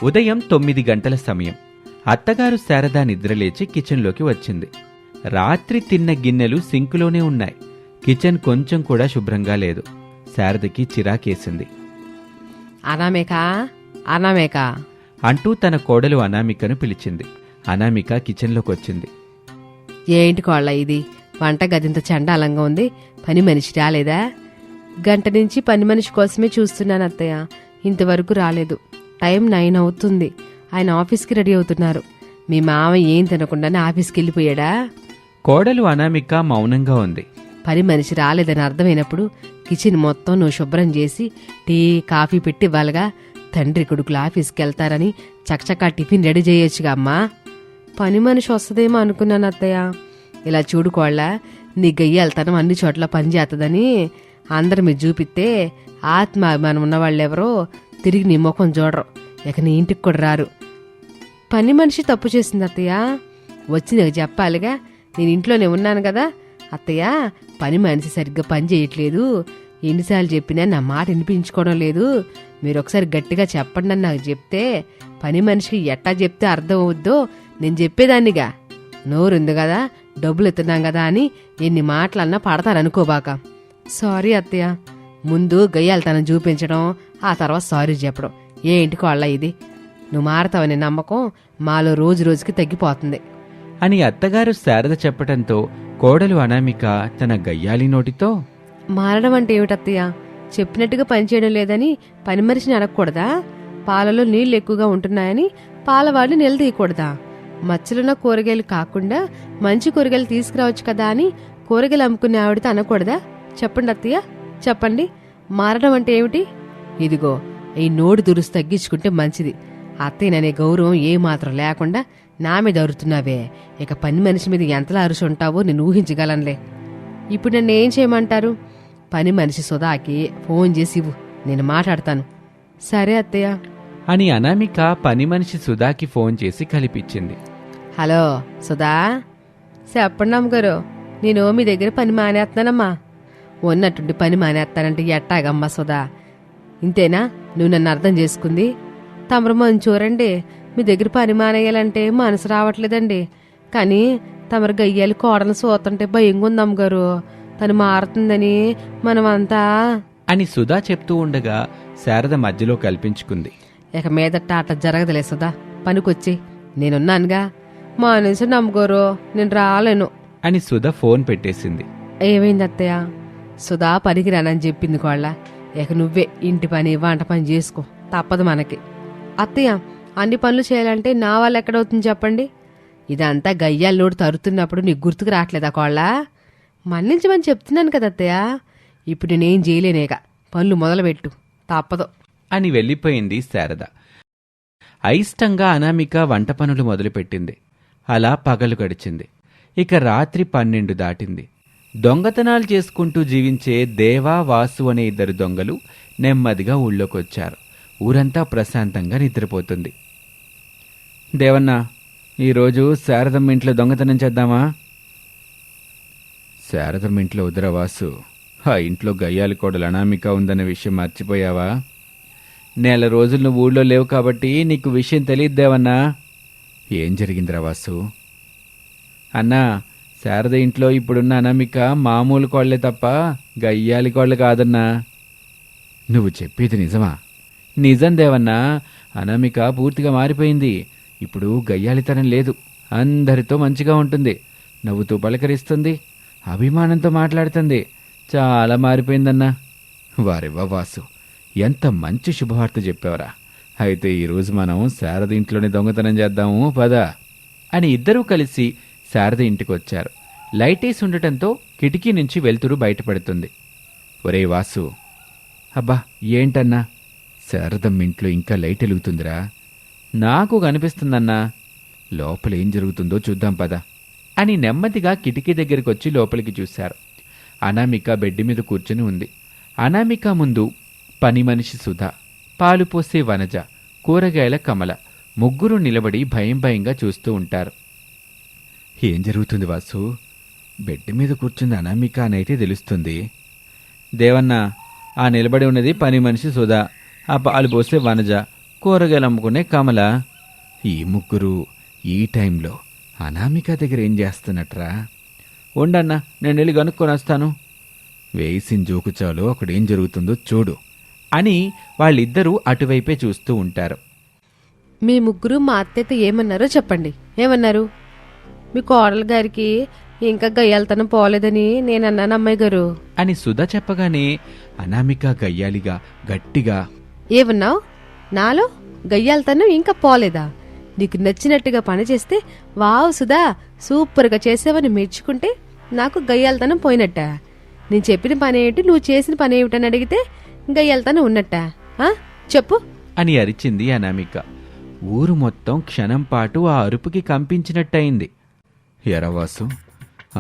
ఉదయం 9 గంటల సమయం. అత్తగారు శారద నిద్రలేచి కిచెన్లోకి వచ్చింది. రాత్రి తిన్న గిన్నెలు సింకులోనే ఉన్నాయి. కిచెన్ కొంచెం కూడా శుభ్రంగా లేదు. శారదకి చిరాకేసింది. అనామేక అంటూ తన కోడలు అనామికను పిలిచింది. అనామిక కిచెన్లోకొచ్చింది. ఏంటి కోళ్ళ ఇది? వంట గదింత చండాలంగా ఉంది. పని మనిషి రాలేదా? గంట నుంచి పని మనిషి కోసమే చూస్తున్నాను అత్తయ్య, ఇంతవరకు రాలేదు. టైం 9 అవుతుంది. ఆయన ఆఫీస్కి రెడీ అవుతున్నారు. మీ మామ ఏం తినకుండానే ఆఫీస్కి వెళ్ళిపోయాడా? కోడలు అనామిక మౌనంగా ఉంది. పని మనిషి రాలేదని అర్థమైనప్పుడు కిచెన్ మొత్తం నువ్వు శుభ్రం చేసి టీ కాఫీ పెట్టి ఇవ్వాలిగా. తండ్రి కొడుకులు ఆఫీస్కి వెళ్తారని చకచకా టిఫిన్ రెడీ చేయొచ్చుగా అమ్మా. పని మనిషి వస్తుందేమో అనుకున్నాను అత్తయ్య. ఇలా చూడుకోళ్ళ, నీ గయ్యాలతనం అన్ని చోట్ల పనిచేస్తుందని అందరు మీరు చూపిస్తే ఆత్మాభిమానం ఉన్నవాళ్ళెవరో తిరిగి నీ ముఖం చూడరు. ఇక నీ ఇంటికి కూడా రారు. పని మనిషి తప్పు చేసింది అత్తయ్య. వచ్చి నీకు చెప్పాలిగా. నేను ఇంట్లోనే ఉన్నాను కదా అత్తయ్య. పని మనిషి సరిగ్గా పని చేయట్లేదు. ఎన్నిసార్లు చెప్పినా నా మాట వినిపించుకోవడం లేదు. మీరు ఒకసారి గట్టిగా చెప్పండి అని నాకు చెప్తే పని మనిషికి ఎట్టా చెప్తే అర్థం అవుద్దో నేను చెప్పేదాన్నిగా. నోరుంది కదా, డబ్బులు ఎత్తున్నాం కదా అని ఎన్ని మాటలన్నా పడతారనుకోబాక. సారీ అత్తయ్య. ముందు గయ్యాలతనం చూపించడం, ఆ తర్వాత సారీ చెప్పడం. ఏంటి కోళ్ళ ఇది? నువ్వు మారతావనే నమ్మకం మాలో రోజు రోజుకి తగ్గిపోతుంది అని అత్తగారు శారద చెప్పటంతో కోడలు అనామిక తన గయ్యాలి నోటితో, మారడం అంటే ఏమిటత్తయ్య? చెప్పినట్టుగా పనిచేయడం లేదని పని మనిషిని అడగకూడదా? పాలలో నీళ్లు ఎక్కువగా ఉంటున్నాయని పాలవాడిని నిలదీయకూడదా? మచ్చలున్న కూరగాయలు కాకుండా మంచి కూరగాయలు తీసుకురావచ్చు కదా అని కూరగాయలు అమ్ముకునే ఆవిడతో అనకూడదా? చెప్పండి అత్తయ్య, చెప్పండి. మారడం అంటే ఏమిటి? ఇదిగో ఈ నోటి దురుసు తగ్గించుకుంటే మంచిది. అత్తయ్యననే గౌరవం ఏమాత్రం లేకుండా నా మీద అరుతున్నావే. ఇక పని మనిషి మీద ఎంతలా అరుసు ఉంటావో నేను ఊహించగలనులే. ఇప్పుడు నన్ను ఏం చేయమంటారు? పని మనిషి సుధాకి ఫోన్ చేసి ఇవ్వు, నేను మాట్లాడతాను. సరే అత్తయ్య అని అనామిక పని మనిషి సుధాకి ఫోన్ చేసి కలిపించింది. హలో సుధా, చెప్పండి అమ్మగారు. నేను మీ దగ్గర పని మానేస్తానమ్మా. ఉన్నట్టుండి పని మానేస్తానంటే ఎట్టాగమ్మా సుధా? ఇంతేనా నువ్వు నన్ను అర్థం చేసుకుంది? తమరు మంచోరండి. మీ దగ్గర పని మానేయాలంటే మనసు రావట్లేదండి. కానీ తమరు గయ్యాలి కోడలను చూస్తుంటే భయంగా ఉంది అమ్మగారు. తను మారుతుందని మనమంతా అని సుధా చెప్తూ ఉండగా శారద మధ్యలో కల్పించుకుంది. ఇక మీదట అట్లా జరగదులే సుధా, పనికొచ్చి నేనున్నానుగా. మా నుంచి నమ్మగోరు, నేను రాలేను అని సుధ ఫోన్ పెట్టేసింది. ఏమైంది అత్తయ్య? సుధా పనికి రానని చెప్పింది కోళ్ళ. ఇక నువ్వే ఇంటి పని వంట పని చేసుకో, తప్పదు మనకి. అత్తయ్య, అన్ని పనులు చేయాలంటే నా వాళ్ళు ఎక్కడవుతుంది చెప్పండి? ఇదంతా గయ్యాల్లోడు తరుతున్నప్పుడు నీకు గుర్తుకు రావట్లేదా కోళ్ళ? మన్నించమని చెప్తున్నాను కదా అత్తయ్య. ఇప్పుడు నేనేం చేయలేనేక, పనులు మొదలుపెట్టు, తప్పదు అని వెళ్ళిపోయింది శారద. అయిష్టంగా అనామిక వంట పనులు మొదలుపెట్టింది. అలా పగలు గడిచింది. ఇక రాత్రి 12 దాటింది. దొంగతనాలు చేసుకుంటూ జీవించే దేవా, వాసు అనే 2 దొంగలు నెమ్మదిగా ఊళ్ళోకొచ్చారు. ఊరంతా ప్రశాంతంగా నిద్రపోతుంది. దేవన్నా, ఈరోజు శారదమ్మ ఇంట్లో దొంగతనం చేద్దామా? శారదమ్మ ఇంట్లో వద్దురా వాసు. ఆ ఇంట్లో గయ్యాలి కోడలు అనామిక ఉందన్న విషయం మర్చిపోయావా? నెల రోజులు నువ్వు ఊళ్ళో లేవు కాబట్టి నీకు విషయం తెలియదు దేవన్నా. ఏం జరిగిందిరా వాసు? అన్నా, శారద ఇంట్లో ఇప్పుడున్న అనామిక మామూలు కోళ్లే తప్ప గయ్యాలి కోళ్ళు కాదన్నా. నువ్వు చెప్పేది నిజమా? నిజం దేవన్నా. అనామిక పూర్తిగా మారిపోయింది. ఇప్పుడు గయ్యాలితనం లేదు. అందరితో మంచిగా ఉంటుంది. నవ్వుతూ పలకరిస్తుంది. అభిమానంతో మాట్లాడుతుంది. చాలా మారిపోయిందన్నా. వారెవ్వ వాసు, ఎంత మంచి శుభవార్త చెప్పావరా. అయితే ఈరోజు మనం శారద ఇంట్లోనే దొంగతనం చేద్దాము పద అని ఇద్దరూ కలిసి శారద ఇంటికొచ్చారు. లైటేసి ఉండటంతో కిటికీ నుంచి వెలుతురు బయటపడుతుంది. ఒరే వాసు, అబ్బా ఏంటన్నా? శారదమ్మ ఇంట్లో ఇంకా లైట్ వెలుగుతుందిరా. నాకు కనిపిస్తుందన్నా. లోపల ఏం జరుగుతుందో చూద్దాం పద అని నెమ్మదిగా కిటికీ దగ్గరికి లోపలికి చూశారు. అనామిక బెడ్ మీద కూర్చుని ఉంది. అనామిక ముందు పని మనిషి సుధ, పాలు పోసే వనజ, కూరగాయల కమల ముగ్గురు నిలబడి భయం భయంగా చూస్తూ ఉంటారు. ఏం జరుగుతుంది వాసు? బెడ్ మీద కూర్చుంది అనామిక అనైతే తెలుస్తుంది. దేవన్న, ఆ నిలబడి ఉన్నది పని మనిషి సుధ, ఆ పాలు పోసే వనజ, కూరగాయలు అమ్ముకునే కమల. ఈ ముగ్గురు ఈ టైంలో అనామిక దగ్గర ఏం చేస్తున్నట్రా? ఉండన్నా, నేను వెళ్ళి కనుక్కొని వస్తాను. వేసిన జోకు చాలు, అక్కడేం జరుగుతుందో చూడు అని వాళ్ళిద్దరూ అటువైపే చూస్తూ ఉంటారు. మీ ముగ్గురు మా అత్తయ్యతో ఏమన్నారో చెప్పండి. ఏమన్నారు? మీ కోడలు గారికి ఇంకా గయ్యాలతనం పోలేదని నేనన్నాను అమ్మాయి గారు అని సుధా చెప్పగానే అనామిక గయ్యాలిగా గట్టిగా, ఏమన్నావు? నాలో గయ్యాలతనం ఇంకా పోలేదా? నీకు నచ్చినట్టుగా పని చేస్తే వావ్ సుధా సూపర్గా చేసావని మెచ్చుకుంటే నాకు గయ్యాలతనం పోయినట్ట. నేను చెప్పిన పని ఏమిటి, నువ్వు చేసిన పని ఏమిటని అడిగితే గయ్యాలతనం ఉన్నట్ట. చెప్పు అని అరిచింది అనామిక. ఊరు మొత్తం క్షణం పాటు ఆ అరుపుకి కంపించినట్టయింది. ఎరవాసు,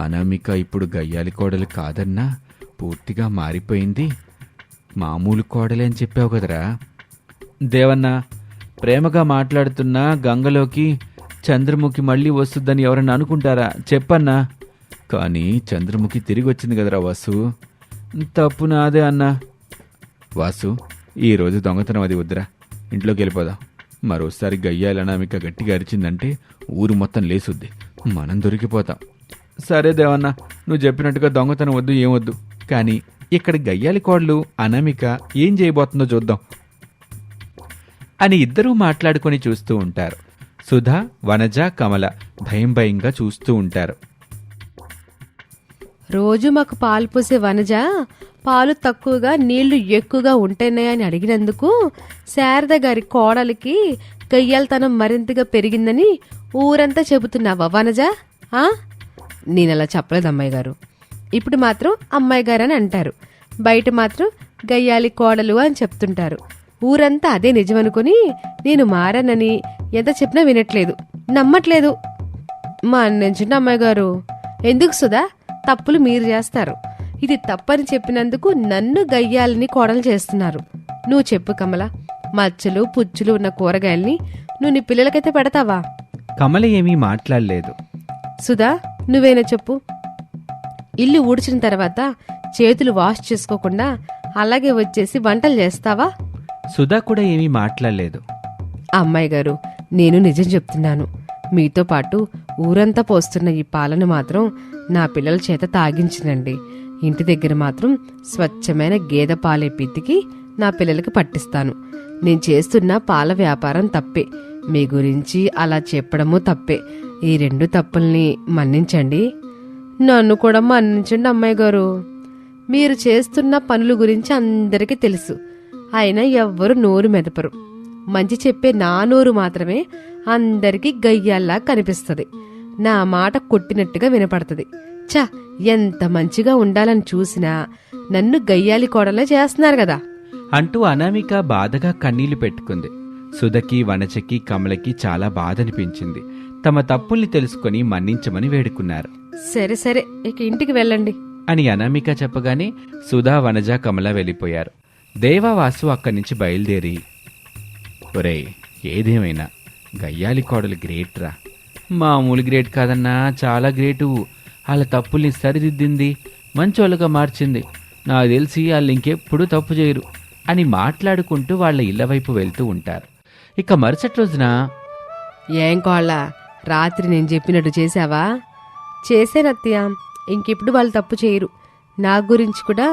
అనామిక ఇప్పుడు గయ్యాలి కోడలు కాదన్నా పూర్తిగా మారిపోయింది. మామూలు కోడలే అని చెప్పావు కదరా. దేవన్న, ప్రేమగా మాట్లాడుతున్నా గంగలోకి చంద్రముఖి మళ్ళీ వస్తుందని ఎవరన్నా అనుకుంటారా? చెప్పన్నా. కానీ చంద్రముఖి తిరిగి వచ్చింది కదరా వాసు. తప్పు నాదే అన్నా. వాసు, ఈరోజు దొంగతనం అది వద్దురా, ఇంట్లోకి వెళ్ళిపోదాం. మరోసారి గయ్యాలి అనామిక గట్టిగా అరిచిందంటే ఊరు మొత్తం లేసుద్ది, మనం దొరికిపోతాం. సరే దేవన్న, నువ్వు చెప్పినట్టుగా దొంగతనం వద్దు, ఏమొద్దు. కానీ ఇక్కడ గయ్యాలి కోడలు అనామిక ఏం చేయబోతుందో చూద్దాం అని ఇద్దరూ మాట్లాడుకొని చూస్తూ ఉంటారు. సుధా, వనజ, కమల భయం భయంగా చూస్తూ ఉంటారు. రోజు మాకు పాలు పోసే వనజ పాలు తక్కువగా నీళ్లు ఎక్కువగా ఉంటున్నాయని అడిగినందుకు శారద గారి కోడలికి గయ్యాలతనం మరింతగా పెరిగిందని ఊరంతా చెబుతున్నావా వనజ? నేనలా చెప్పలేదు అమ్మాయి గారు. ఇప్పుడు మాత్రం అమ్మాయి గారు అని అంటారు, బయట మాత్రం గయ్యాలి కోడలు అని చెప్తుంటారు. ఊరంతా అదే నిజమనుకుని నేను మారానని ఎంత చెప్పినా వినట్లేదు, నమ్మట్లేదు. మా అన్నంచుంటే అమ్మాయి గారు, ఎందుకు సుధా తప్పులు మీరు చేస్తారు? ఇది తప్పని చెప్పినందుకు నన్ను గయ్యాలని కోడలు చేస్తున్నారు. నువ్వు చెప్పు కమల, మచ్చలు పుచ్చులు ఉన్న కూరగాయల్ని నువ్వు నీ పిల్లలకైతే పెడతావా? కమల ఏమీ మాట్లాడలేదు. సుధా, నువ్వేనా చెప్పు. ఇల్లు ఊడ్చిన తర్వాత చేతులు వాష్ చేసుకోకుండా అలాగే వచ్చేసి వంటలు చేస్తావా? సుధా కూడా ఏమీ మాట్లాడలేదు. అమ్మాయి గారు, నేను నిజం చెప్తున్నాను. మీతో పాటు ఊరంతా పోస్తున్న ఈ పాలను మాత్రం నా పిల్లల చేత తాగించినండి. ఇంటి దగ్గర మాత్రం స్వచ్ఛమైన గేదె పాలే పితికి నా పిల్లలకి పట్టిస్తాను. నేను చేస్తున్న పాల వ్యాపారం తప్పే, మీ గురించి అలా చెప్పడము తప్పే. ఈ రెండు తప్పుల్ని మన్నించండి. నన్ను కూడా మన్నించండి అమ్మాయి గారు. మీరు చేస్తున్న పనుల గురించి అందరికీ తెలుసు, అయినా ఎవ్వరు నోరు మెదపరు. మంచి చెప్పే నా నోరు మాత్రమే అందరికీ గయ్యాల్లా కనిపిస్తుంది. నా మాట కొట్టినట్టుగా వినపడుతుంది. చా, ఎంత మంచిగా ఉండాలని చూసినా నన్ను గయ్యాలి కోడలే చేస్తున్నారు కదా అంటూ అనామిక బాధగా కన్నీళ్లు పెట్టుకుంది. సుధకి, వనజకి, కమలకి చాలా బాధనిపించింది. తమ తప్పుల్ని తెలుసుకుని మన్నించమని వేడుకున్నారు. సరే సరే, ఇక ఇంటికి వెళ్ళండి అని అనామిక చెప్పగానే సుధా, వనజ, కమల వెళ్ళిపోయారు. దేవావాసు అక్కడి నుంచి బయలుదేరి, ఒరేయ్, ఏదేమైనా గయ్యాలి కోడలు గ్రేట్ రా. మామూలు గ్రేట్ కాదన్నా, చాలా గ్రేటు. వాళ్ళ తప్పుల్ని సరిదిద్దింది, మంచోళ్ళుగా మార్చింది. నాకు తెలిసి వాళ్ళు ఇంకెప్పుడు తప్పు చేయరు అని మాట్లాడుకుంటూ వాళ్ళ ఇళ్ల వైపు వెళ్తూ ఉంటారు. ఇక మరుసటి రోజున, ఏం కోళ్ళ, రాత్రి నేను చెప్పినట్టు చేశావా? చేసేనత్తయ్య, ఇంకెప్పుడు వాళ్ళు తప్పు చేయరు. నా గురించి కూడా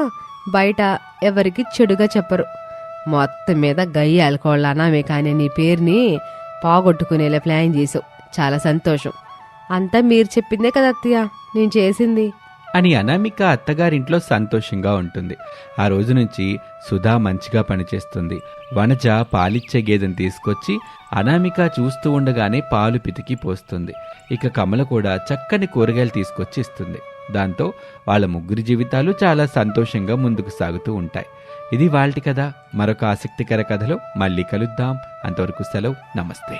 బయట ఎవరికి చెడుగా చెప్పరు. మొత్తం మీద గయ్యాలి కోళ్ళ అనామే కానీ నీ పేరుని పోగొట్టుకునేలా ప్లాన్ చేసావు. చాలా సంతోషం. అంతా మీరు చెప్పిందే కదా అత్తయ్య నేను చేసింది అని అనామిక అత్తగారింట్లో సంతోషంగా ఉంటుంది. ఆ రోజు నుంచి సుధా మంచిగా పనిచేస్తుంది. వనజ పాలిచ్చే గేదెను తీసుకొచ్చి అనామిక చూస్తూ ఉండగానే పాలు పితికి పోస్తుంది. ఇక కమల కూడా చక్కని కూరగాయలు తీసుకొచ్చి ఇస్తుంది. దాంతో వాళ్ళ ముగ్గురి జీవితాలు చాలా సంతోషంగా ముందుకు సాగుతూ ఉంటాయి. ఇది వాళ్ళటి కథ. మరొక ఆసక్తికర కథలో మళ్ళీ కలుద్దాం. అంతవరకు సెలవు. నమస్తే.